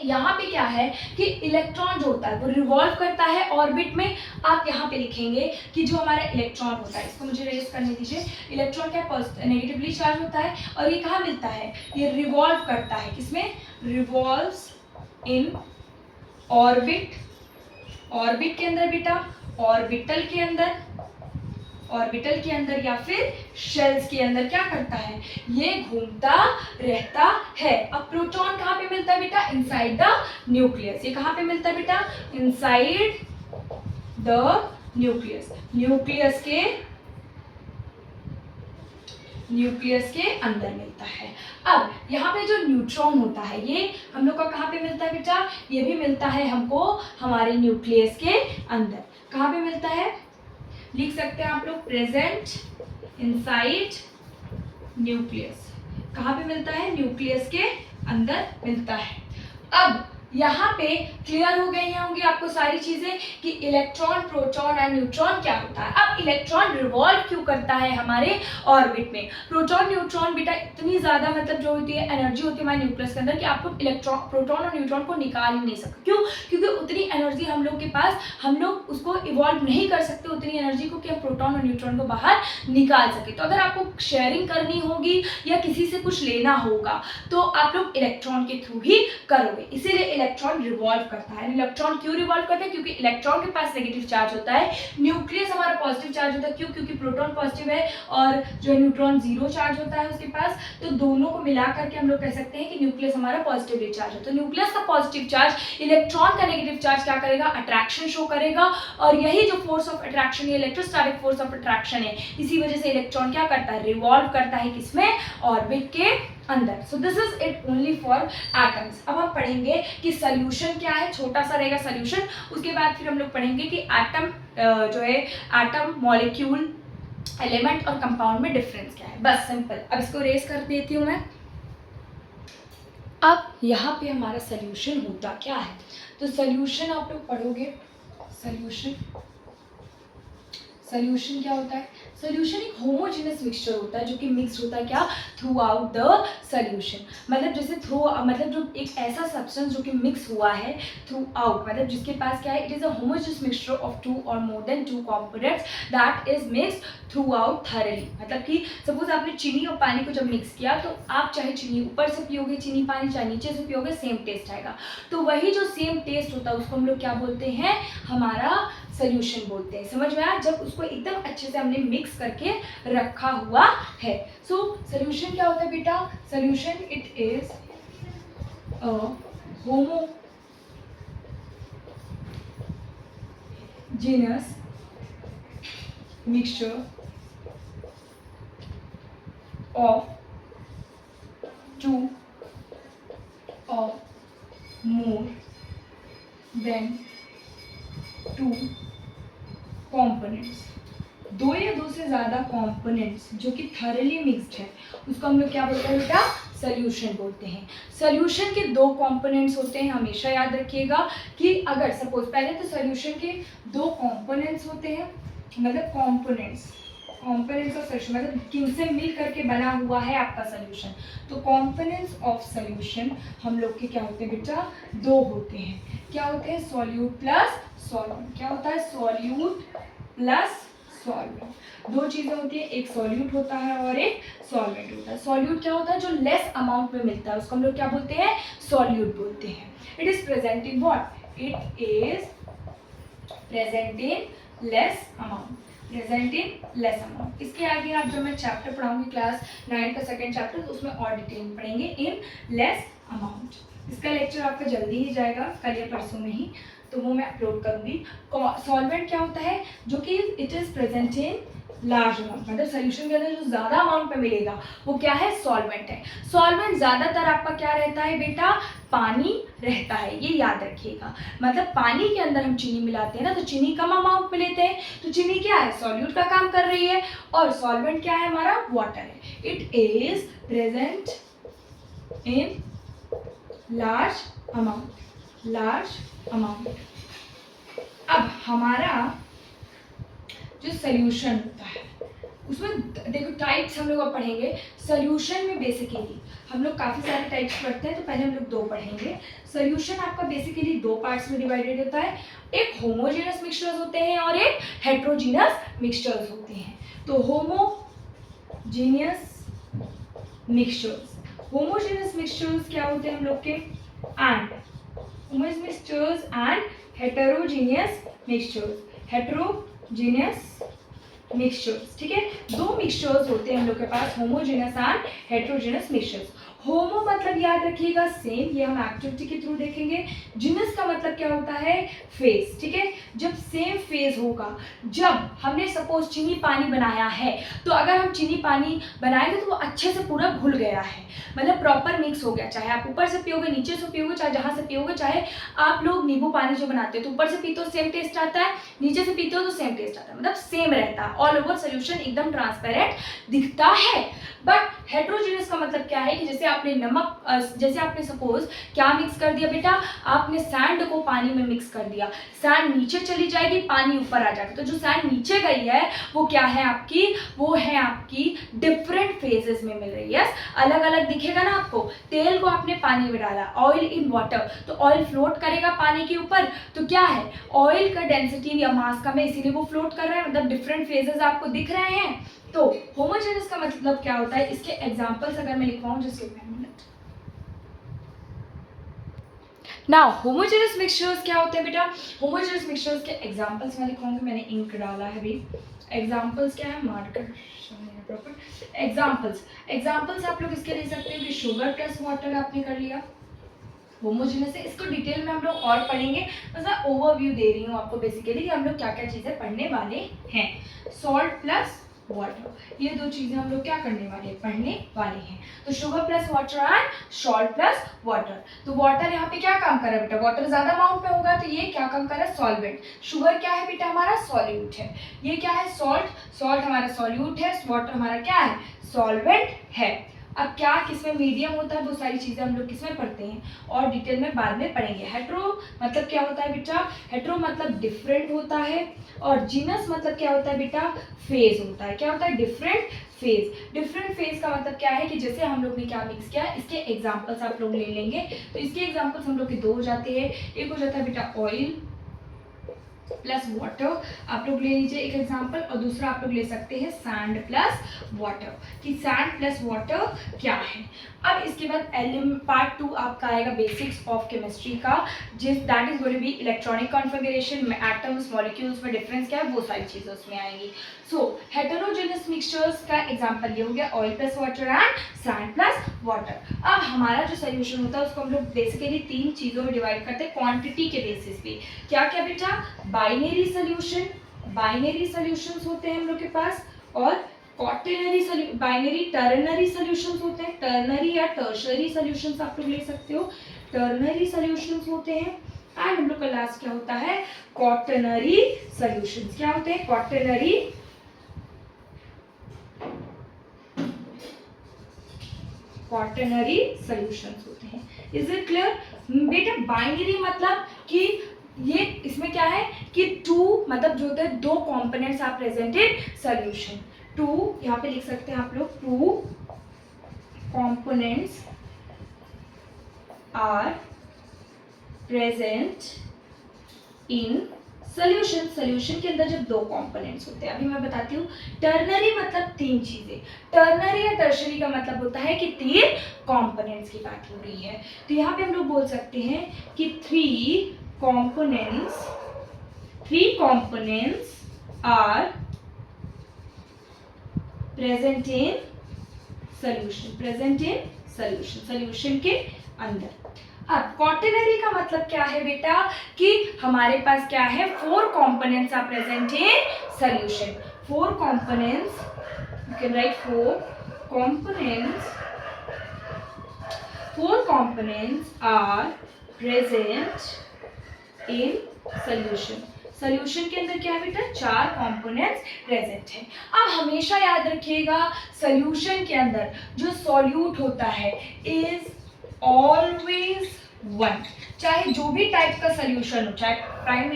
यहाँ पे क्या है कि इलेक्ट्रॉन जो होता है वो रिवॉल्व करता है ऑर्बिट में। आप यहाँ पे लिखेंगे कि जो हमारा इलेक्ट्रॉन होता है, इसको मुझे रेस करने दीजिए, इलेक्ट्रॉन क्या नेगेटिवली चार्ज होता है और ये कहाँ मिलता है, ये रिवॉल्व करता है, किसमें, रिवॉल्व्स इन ऑर्बिट, ऑर्बिट के अंदर बेटा, ऑर्बिटल के अंदर, ऑर्बिटल के अंदर या फिर शेल्स के अंदर क्या करता है, ये घूमता रहता है। अब प्रोटॉन कहाँ पे मिलता है बेटा, इनसाइड द न्यूक्लियस। ये कहाँ पे मिलता है बेटा, इनसाइड द न्यूक्लियस, न्यूक्लियस के अंदर मिलता है। अब यहाँ पे जो न्यूट्रॉन होता है ये हम लोग का कहाँ पे मिलता है बेटा, ये भी मिलता है हमको हमारे न्यूक्लियस के अंदर। कहाँ पे मिलता है, लिख सकते हैं आप लोग, प्रेजेंट इनसाइड न्यूक्लियस। कहाँ पे मिलता है, न्यूक्लियस के अंदर मिलता है। अब यहाँ पे क्लियर हो गई होंगी आपको सारी चीजें कि इलेक्ट्रॉन, प्रोटॉन और न्यूट्रॉन क्या होता है। अब इलेक्ट्रॉन रिवॉल्व क्यों करता है हमारे ऑर्बिट में, प्रोटॉन न्यूट्रॉन बेटा इतनी ज्यादा मतलब जो होती है एनर्जी होती है हमारे न्यूक्लियस के अंदर कि आप लोग इलेक्ट्रॉन, प्रोटॉन और न्यूट्रॉन को निकाल ही नहीं सकते। क्यों, क्योंकि उतनी एनर्जी हम लोग के पास, हम लोग उसको इवॉल्व नहीं कर सकते उतनी एनर्जी को कि हम प्रोटॉन और न्यूट्रॉन को बाहर निकाल सके। तो अगर आपको शेयरिंग करनी होगी या किसी से कुछ लेना होगा तो आप लोग इलेक्ट्रॉन के थ्रू ही करोगे, इसीलिए इलेक्ट्रॉन रिवॉल्व करता है। इलेक्ट्रॉन क्यों रिवॉल्व करता है, क्योंकि इलेक्ट्रॉन के पास नेगेटिव चार्ज होता है, न्यूक्लियस हमारा पॉजिटिव चार्ज होता है। क्यों, क्योंकि प्रोटॉन पॉजिटिव है और जो न्यूट्रॉन जीरो चार्ज होता है उसके पास, तो दोनों को मिला करके हम लोग कह सकते हैं कि न्यूक्लियस हमारा पॉजिटिवली चार्ज है। तो न्यूक्लियस का पॉजिटिव चार्ज इलेक्ट्रॉन का नेगेटिव चार्ज क्या करेगा, अट्रैक्शन शो करेगा, और यही जो फोर्स ऑफ अट्रैक्शन, ये इलेक्ट्रोस्टैटिक फोर्स ऑफ अट्रैक्शन है, इसी वजह से इलेक्ट्रॉन क्या करता है, रिवॉल्व करता है, किसमें, ऑर्बिट के अंदर। So this is it only for atoms. अब हम पढ़ेंगे कि सोल्यूशन क्या है, छोटा सा रहेगा सोल्यूशन, उसके बाद फिर हम लोग पढ़ेंगे कि एटम जो है, एटम, मॉलिक्यूल, एलिमेंट और कंपाउंड में डिफरेंस क्या है, बस सिंपल। अब इसको रेस कर देती हूँ मैं। अब यहाँ पे हमारा सोल्यूशन होता क्या है, तो सोल्यूशन आप लोग पढ़ोगे, सोल्यूशन क्या होता है, सोल्यूशन एक होमोजेनस मिक्सचर होता है जो कि मिक्स होता है क्या, थ्रू आउट द सोल्यूशन। मतलब जैसे मतलब जो एक ऐसा सब्सटेंस जो कि मिक्स हुआ है थ्रू आउट, मतलब जिसके पास क्या है, it is a homogeneous mixture of two और more than two components that is mixed throughout thoroughly. मतलब कि सपोज आपने चीनी और पानी को जब मिक्स किया तो आप चाहे चीनी ऊपर से पियोगे चीनी पानी, चाहे नीचे से पियोगे, सेम टेस्ट आएगा। तो वही जो सेम टेस्ट होता है उसको हम लोग क्या बोलते हैं, हमारा सोल्यूशन बोलते हैं। समझ में आया, जब उसको एकदम अच्छे से हमने मिक्स करके रखा हुआ है। सो सोल्यूशन क्या होता है बेटा, solution it is genus mixture of two or more than two components, दो या दो से ज़्यादा कंपोनेंट्स जो कि थरली मिक्स्ड है उसको हम लोग क्या बोलते हैं बेटा, सोल्यूशन बोलते हैं। सोल्यूशन के दो कंपोनेंट्स होते हैं, हमेशा याद रखिएगा कि अगर सपोज पहले तो सोल्यूशन के दो कंपोनेंट्स होते हैं, मतलब कंपोनेंट्स ऑफ सोल्यूशन मतलब किनसे मिल करके बना हुआ है आपका सोल्यूशन, तो कंपोनेंट्स ऑफ सोल्यूशन हम लोग के क्या होते हैं बेटा, दो होते हैं। क्या होते हैं, सॉल्यूट प्लस सॉल्वेंट। क्या होता है, सॉल्यूट प्लस सॉल्वेंट। दो चीज़ें होती हैं, एक सॉल्यूट होता है और एक सॉल्वेंट होता है। सॉल्यूट क्या होता है, जो लेस अमाउंट में मिलता है उसको हम लोग क्या बोलते हैं, सॉल्यूट बोलते हैं। It is present in what, it is present in less amount, present in less amount. इसके आगे आप जब मैं चैप्टर पढ़ाऊंगी क्लास 9 का सेकंड चैप्टर, तो उसमें और डिटेल में पढ़ेंगे इन लेस अमाउंट। इसका लेक्चर आपका जल्दी ही जाएगा, कल या परसों में ही, तो वो मैं अपलोड करूंगी। सॉल्वेंट क्या होता है, जो कि it is present in large amount, मतलब सोल्यूशन के अंदर जो ज़्यादा अमाउंट पे मिलेगा वो क्या है, सॉल्वेंट है। सॉल्वेंट ज़्यादातर आपका क्या रहता है बेटा, पानी रहता है, ये याद रखिएगा। मतलब पानी के अंदर हम चीनी मिलाते हैं ना, तो चीनी कम अमाउंट में लेते हैं, तो चीनी क्या है, सॉल्यूट का काम कर रही है, और सॉल्वेंट क्या है हमारा, वाटर है। It is present in large amount. अब हमारा जो सोल्यूशन होता है उसमें देखो टाइप्स हम लोग अब पढ़ेंगे। सोल्यूशन में बेसिकली हम लोग काफ़ी सारे टाइप्स पढ़ते हैं, तो पहले हम लोग दो पढ़ेंगे। सोल्यूशन आपका बेसिकली दो पार्ट्स में डिवाइडेड होता है, एक होमोजेनस मिक्सचर्स होते हैं और एक हेट्रोजीनस मिक्सचर्स होते हैं। तो होमोजेनियस मिक्सचर्स क्या होते हैं हम लोग के, and homogeneous mixtures and heterogeneous mixtures, ठीक है। दो मिक्सचर्स होते हैं हम लोग के पास, होमोजेनस एंड हेटेरोजेनस मिक्सचर्स। होमो मतलब याद रखिएगा सेम, ये हम एक्टिविटी के थ्रू देखेंगे। जिनस का मतलब क्या होता है, फेज, ठीक है। जब सेम फेज होगा, जब हमने सपोज चीनी पानी बनाया है, तो अगर हम चीनी पानी बनाएंगे तो वो अच्छे से पूरा घुल गया है, मतलब प्रॉपर मिक्स हो गया। चाहे आप ऊपर से पियोगे, नीचे से पियोगे, चाहे जहाँ से पियोगे, चाहे आप लोग नींबू पानी जो बनाते हो तो ऊपर से पीते हो सेम टेस्ट आता है, नीचे से पीते हो तो सेम टेस्ट आता है, मतलब सेम रहता है। ऑल ओवर सोल्यूशन एकदम ट्रांसपेरेंट दिखता है। बट हेट्रोजीनियस का मतलब क्या है कि जैसे आपने नमक, जैसे आपने सपोज क्या मिक्स कर दिया बेटा, आपने सैंड को पानी में मिक्स कर दिया, सैंड नीचे चली जाएगी, पानी ऊपर आ जाएगा, तो जो सैंड नीचे गई है वो क्या है आपकी, वो है आपकी डिफरेंट फेजेस में मिल रही है। अलग अलग दिखेगा ना आपको, तेल को आपने पानी में डाला, ऑयल इन वाटर, तो ऑयल फ्लोट करेगा पानी के ऊपर, तो क्या है, ऑयल का डेंसिटी या मास कम है, इसीलिए वो फ्लोट कर रहा है, मतलब डिफरेंट फेजेस आपको दिख रहे हैं। तो होमोजेनस का मतलब क्या होता है, इसके एग्जांपल्स अगर मैं लिखवाऊं, just give me a minute. Now homogeneous mixtures क्या होते हैं बेटा, होमोजेनस मिक्सचर्स के एग्जांपल्स मैं लिखवाऊंगी, मैंने इंक डाला है अभी। एग्जांपल्स क्या है, मार्कर प्रॉपर एग्जांपल्स आप लोग इसके ले सकते हो कि शुगर प्लस वाटर आपने कर लिया होमोजेनस है। इसको डिटेल में हम लोग और पढ़ेंगे, बस मैं ओवरव्यू दे रही हूँ आपको बेसिकली कि हम लोग क्या क्या चीज़ें पढ़ने वाले हैं। सॉल्ट प्लस वाटर, ये दो चीज़ें हम लोग क्या करने वाले हैं, पढ़ने वाले हैं। तो sugar plus water and salt plus water. तो वाटर यहाँ पे क्या काम कर रहा है बेटा, वाटर ज़्यादा अमाउंट में होगा तो ये क्या काम कर रहा है, सॉल्वेंट। शुगर क्या है बेटा, हमारा सॉल्यूट है। ये क्या है, सॉल्ट हमारा सॉल्यूट है, वाटर हमारा क्या है, सॉल्वेंट है। अब क्या किसमें मीडियम होता है, वो सारी चीज़ें हम लोग किसमें पढ़ते हैं और डिटेल में बाद में पढ़ेंगे। हेट्रो मतलब क्या होता है बेटा, हेट्रो मतलब डिफरेंट होता है, और जीनस मतलब क्या होता है बेटा, फेज होता है। क्या होता है, डिफरेंट फेज का मतलब क्या है कि जैसे हम लोग ने क्या मिक्स किया, इसके एग्जांपल्स आप लोग ले लेंगे। तो इसके एग्जांपल्स हम लोग के दो हो जाते हैं, एक हो जाता है बेटा ऑयल प्लस वाटर, आप लोग ले लीजिए एक एग्जांपल, और दूसरा आप लोग ले सकते हैं सैंड प्लस वाटर, कि सैंड प्लस वाटर क्या है। अब इसके बाद पार्ट 2 आपका आएगा बेसिक्स ऑफ केमिस्ट्री का, that is going to be electronic configuration में एटम्स मॉलिक्यूल्स में डिफरेंस क्या है, वो सारी चीज़ें उसमें आएंगी। सो हेटेरोजेनस मिक्सचर्स का एग्जांपल ये हो गया oil plus water and sand plus water. अब हमारा जो सोल्यूशन होता है उसको हम लोग बेसिकली 3 चीज़ों में डिवाइड करते हैं क्वांटिटी के बेसिस पे। क्या क्या बेटा, बाइनरी सॉल्यूशंस होते हैं हम लोग के पास, और बाइनरी टर्नरी सॉल्यूशंस होते हैं, टर्नरी या टर्शरी सॉल्यूशंस आप लोग ले सकते हो, टर्नरी सॉल्यूशंस होते हैं। एंड हम लोग का लास्ट क्या होता है, क्वाटरनरी सॉल्यूशंस। क्या होते हैं, क्वाटरनरी सॉल्यूशंस होते हैं। इज इट क्लियर बेटा? बाइनरी मतलब कि ये इसमें क्या है कि टू मतलब जो होते हैं दो components are present in solution. Two यहाँ पे लिख सकते हैं आप लोग, two components are present in solution. Solution के अंदर जब दो कंपोनेंट्स होते हैं, अभी मैं बताती हूँ। टर्नरी मतलब तीन चीजें, टर्नरी या टर्शरी का मतलब होता है कि तीन कंपोनेंट्स की बात हो रही है। तो यहाँ पे हम लोग बोल सकते हैं कि three components are present in solution के अंदर। अब क्वाटरनरी का मतलब क्या है बेटा कि हमारे पास क्या है, four components are present in solution. Four components, you can write four components are present in solution. Solution के अंदर क्या है बेटा, चार कंपोनेंट्स प्रेजेंट है। अब हमेशा याद रखिएगा सॉल्यूशन के अंदर जो सॉल्यूट होता है इज ऑलवेज वन। चाहे जो भी टाइप का सॉल्यूशन हो, चाहे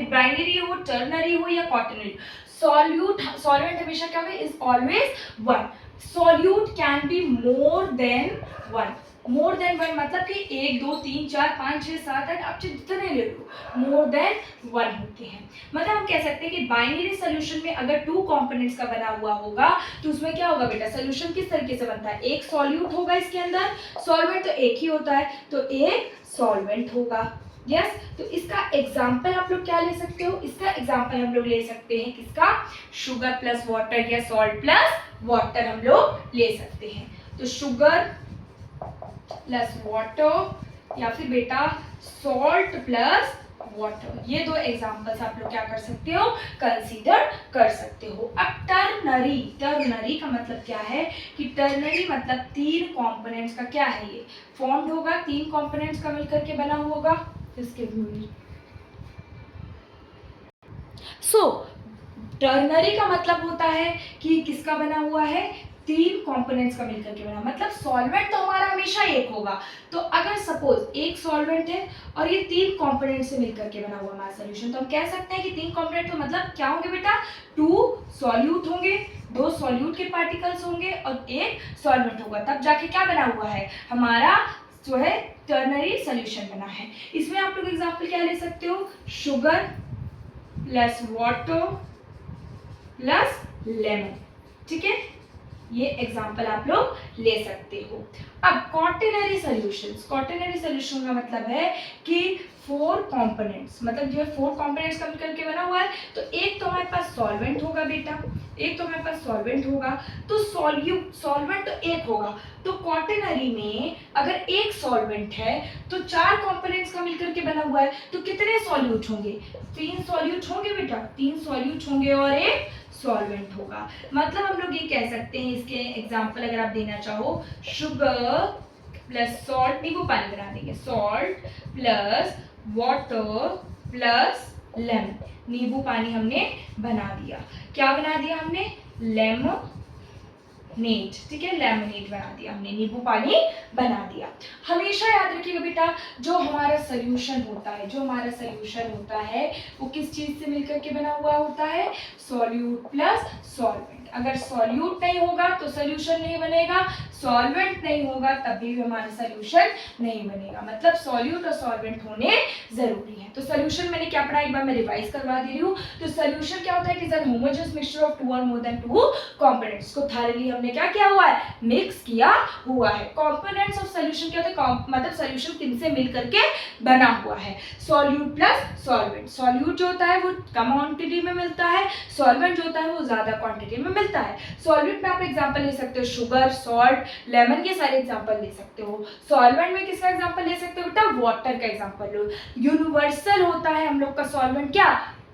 बाइनरी हो, टर्नरी हो या क्वाटरनरी, सॉल्वेंट हमेशा क्या है, is always one. Solute can be more than one. More than one मतलब कि 1 2 3 4 5 6 7 8 आप जितने ले लो, मोर देन वन होते हैं। मतलब हम कह सकते हैं कि बाइनरी सॉल्यूशन में अगर टू कंपोनेंट्स का बना हुआ होगा तो उसमें क्या होगा बेटा, सॉल्यूशन किस तरीके से बनता है, एक सॉल्यूट होगा इसके अंदर, सॉल्वेंट तो एक ही होता है तो एक सॉल्वेंट होगा। यस तो इसका एग्जाम्पल आप लोग क्या ले सकते हो, इसका एग्जाम्पल हम लोग ले सकते हैं किसका, शुगर प्लस वाटर या सॉल्ट प्लस वाटर हम लोग ले सकते हैं। तो शुगर प्लस वाटर या फिर बेटा सॉल्ट प्लस वाटर, ये दो एग्जांपल्स आप लोग क्या कर सकते हो, कंसीडर कर सकते हो। अब टर्नरी का मतलब क्या है कि टर्नरी मतलब तीन कंपोनेंट्स का क्या है, ये फॉर्म्ड होगा, तीन कंपोनेंट्स का मिलकर के बना होगा। इसके टर्नरी का मतलब होता है कि किसका बना हुआ है, तीन कंपोनेंट्स का मिलकर के बना, मतलब सॉल्वेंट तो हमारा हमेशा एक होगा। तो अगर सपोज एक सॉल्वेंट है और ये तीन कंपोनेंट से मिलकर के बना हुआ हमारा सॉल्यूशन, तो हम कह सकते हैं कि तीन कंपोनेंट तो मतलब क्या होंगे बेटा, टू सॉल्यूट होंगे, दो सॉल्यूट के पार्टिकल्स होंगे और एक सॉल्वेंट होगा, तब जाके क्या बना हुआ है हमारा जो है टर्नरी सॉल्यूशन बना है। इसमें आप लोग एग्जाम्पल क्या ले सकते हो, sugar plus water plus lemon, ठीक है, ये एग्जाम्पल आप लोग ले सकते हो। अब क्वाटरनरी सॉल्यूशन का मतलब है कि फोर कंपोनेंट्स, मतलब जो फोर कंपोनेंट्स का मिलकर के बना हुआ है, तो एक तो हमारे पास सॉल्वेंट होगा बेटा, तो सॉल्वेंट तो एक होगा। तो क्वाटरनरी में अगर एक सॉल्वेंट है तो चार कंपोनेंट्स का मिलकर के बना हुआ है, तो कितने सॉल्यूट होंगे, तीन सॉल्यूट होंगे बेटा, तीन सॉल्यूट होंगे और एक सॉल्वेंट होगा। मतलब हम लोग ये कह सकते हैं, इसके एग्जांपल अगर आप देना चाहो, शुगर प्लस सॉल्ट, नींबू पानी बना देंगे, salt plus water plus lemon, नींबू पानी हमने बना दिया। क्या बना दिया हमने, लेमनेट, ठीक है, लेमनेट बना दिया हमने, नींबू पानी बना दिया। हमेशा याद रखिएगा बेटा, जो हमारा सॉल्यूशन होता है वो किस चीज से मिलकर के बना हुआ होता है, सॉल्यूट प्लस सॉल्वेंट। अगर सॉल्यूट नहीं होगा तो सॉल्यूशन नहीं बनेगा, सॉल्वेंट नहीं होगा तभी भी हमारा सॉल्यूशन नहीं बनेगा। मतलब सॉल्यूट और सॉल्वेंट होने जरूरी है। तो सॉल्यूशन मैंने क्या पढ़ा, एक बार मैं रिवाइज करवा दे रही हूँ। तो सॉल्यूशन क्या होता है, it is an homogeneous mixture of two और मोर देन टू कंपोनेंट्स को थारली हमने क्या किया हुआ है, मिक्स किया हुआ है। कंपोनेंट्स ऑफ सॉल्यूशन क्या होते हैं, मतलब सॉल्यूशन किन से मिल करके बना हुआ है, सॉल्यूट प्लस सॉल्वेंट। सॉल्यूट जो होता है वो कम क्वांटिटी में मिलता है, सॉल्वेंट जो होता है वो ज्यादा क्वांटिटी में मिलता है। सॉल्यूट में आप एग्जांपल ले सकते हो, शुगर, सॉल्ट, लेमन के सारे एग्जांपल ले सकते हो। सॉल्वेंट में किसका एग्जांपल ले सकते हो बेटा, वाटर का एग्जांपल लो। यूनिवर्सल होता है हम लोग का सॉल्वेंट क्या,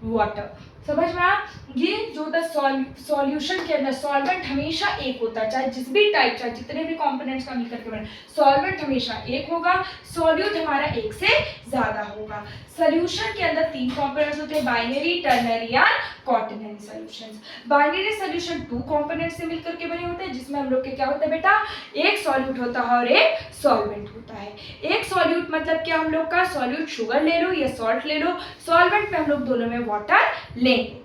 वाटर। समझ में आया? ये जो होता है सॉल्यूशन के अंदर सॉल्वेंट हमेशा एक होता है, चाहे जिस भी टाइप, चाहे जितने भी कंपोनेंट्स का मिलकर के बने, सॉल्वेंट हमेशा एक होगा, सॉल्यूट हमारा एक से ज्यादा होगा। सॉल्यूशन के अंदर तीन कंपोनेंट्स होते हैं, बाइनरी, टर्नरी या quaternary solutions. Binary solution two components से मिलकर के बने होते हैं, जिसमें हम लोग के क्या होता है बेटा, एक सॉल्यूट होता है और एक सॉल्वेंट होता है। एक सॉल्यूट मतलब क्या, हम लोग का सॉल्यूट शुगर ले लो या सॉल्ट ले लो, सॉल्वेंट में हम लोग दोनों में वाटर लेंगे।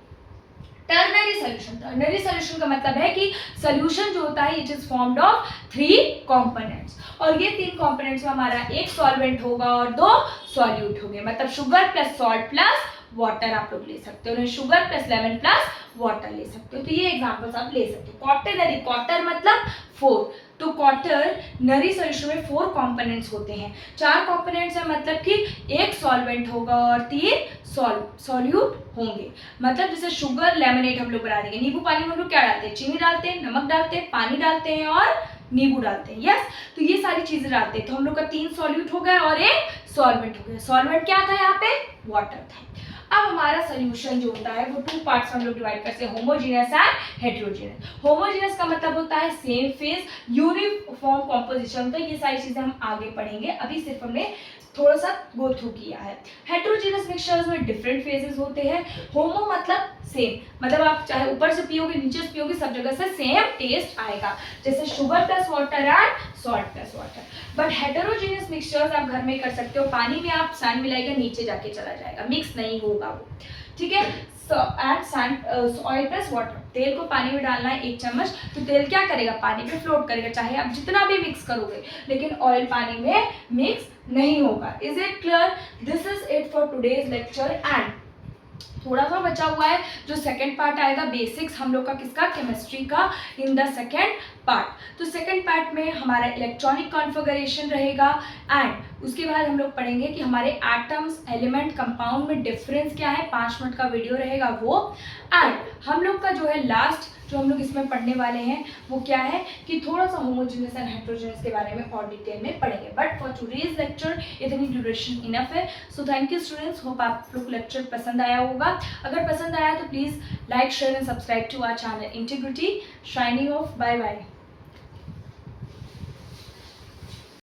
टर्नरी सॉल्यूशन, टर्नरी सॉल्यूशन का मतलब है कि सॉल्यूशन जो होता है it is formed of 3 components, और ये 3 कंपोनेंट्स में हमारा एक सॉल्वेंट होगा और 2 सॉल्यूट होंगे, मतलब sugar plus salt plus water आप लोग ले सकते हो, sugar plus lemon plus water ले सकते हो। तो ये एग्जांपल्स आप ले सकते हो। क्वाटरनरी, क्वार्टर मतलब 4, तो क्वाटरनरी सॉल्यूशन में 4 कंपोनेंट्स होते हैं, 4 कंपोनेंट्स है मतलब कि एक सॉल्वेंट होगा और 3 सॉल्यूट होंगे। मतलब जैसे शुगर लेमनेट हम लोग बना देंगे, नींबू पानी में हम लोग क्या डालते हैं, चीनी डालते हैं, नमक डालते हैं, पानी डालते हैं और नींबू डालते हैं, यस। तो ये सारी चीजें डालते हैं, तो हम लोग का 3 सॉल्यूट हो गया और एक सॉल्वेंट हो गया। सॉल्वेंट क्या था यहाँ पे, वाटर था। अब हमारा सोल्यूशन जो होता है वो 2 पार्ट्स में हम लोग डिवाइड करते हैं, होमोजेनियस एंड हेटेरोजेनियस। होमोजेनियस का मतलब होता है सेम फेज, यूनिफॉर्म कॉम्पोजिशन होता है। ये सारी चीजें हम आगे पढ़ेंगे, अभी सिर्फ हमने थोड़ा सा गो थ्रू किया है। हेटेरोजेनियस मिक्सचर्स में डिफरेंट फेजेस होते हैं। होमो मतलब सेम, मतलब आप चाहे ऊपर से पियोगे नीचे से पियोगे सब जगह से सेम टेस्ट आएगा, जैसे sugar plus water and salt plus water. But heterogeneous mixtures आप घर में कर सकते हो, पानी में आप सैंड मिलाएगा नीचे जाके चला जाएगा, मिक्स नहीं होगा वो, ठीक है। And sand oil plus water, तेल को पानी में डालना है 1 चम्मच, तो तेल क्या करेगा, पानी में फ्लोट करेगा, चाहे आप जितना भी मिक्स करोगे, लेकिन ऑयल पानी में मिक्स नहीं होगा। Is it clear? This is it for today's lecture. And थोड़ा सा बचा हुआ है जो सेकंड पार्ट आएगा, बेसिक्स हम लोग का किसका, केमिस्ट्री का, इन द सेकंड पार्ट। तो सेकंड पार्ट में हमारा इलेक्ट्रॉनिक कॉन्फ़िगरेशन रहेगा, एंड उसके बाद हम लोग पढ़ेंगे कि हमारे एटम्स, एलिमेंट, कंपाउंड में डिफरेंस क्या है, 5 मिनट का वीडियो रहेगा वो। एंड हम लोग का जो है लास्ट जो हम लोग इसमें पढ़ने वाले हैं वो क्या है कि थोड़ा सा होमोजेनियस एंड हेटेरोजेनियस के बारे में और डिटेल में पढ़ेंगे। बट फॉर टुडेज लेक्चर इतनी ड्यूरेशन इनफ है। So thank you students, hope आप लोग लेक्चर पसंद आया होगा। अगर पसंद आया तो please like, share and subscribe to our channel integrity. Signing off, bye bye.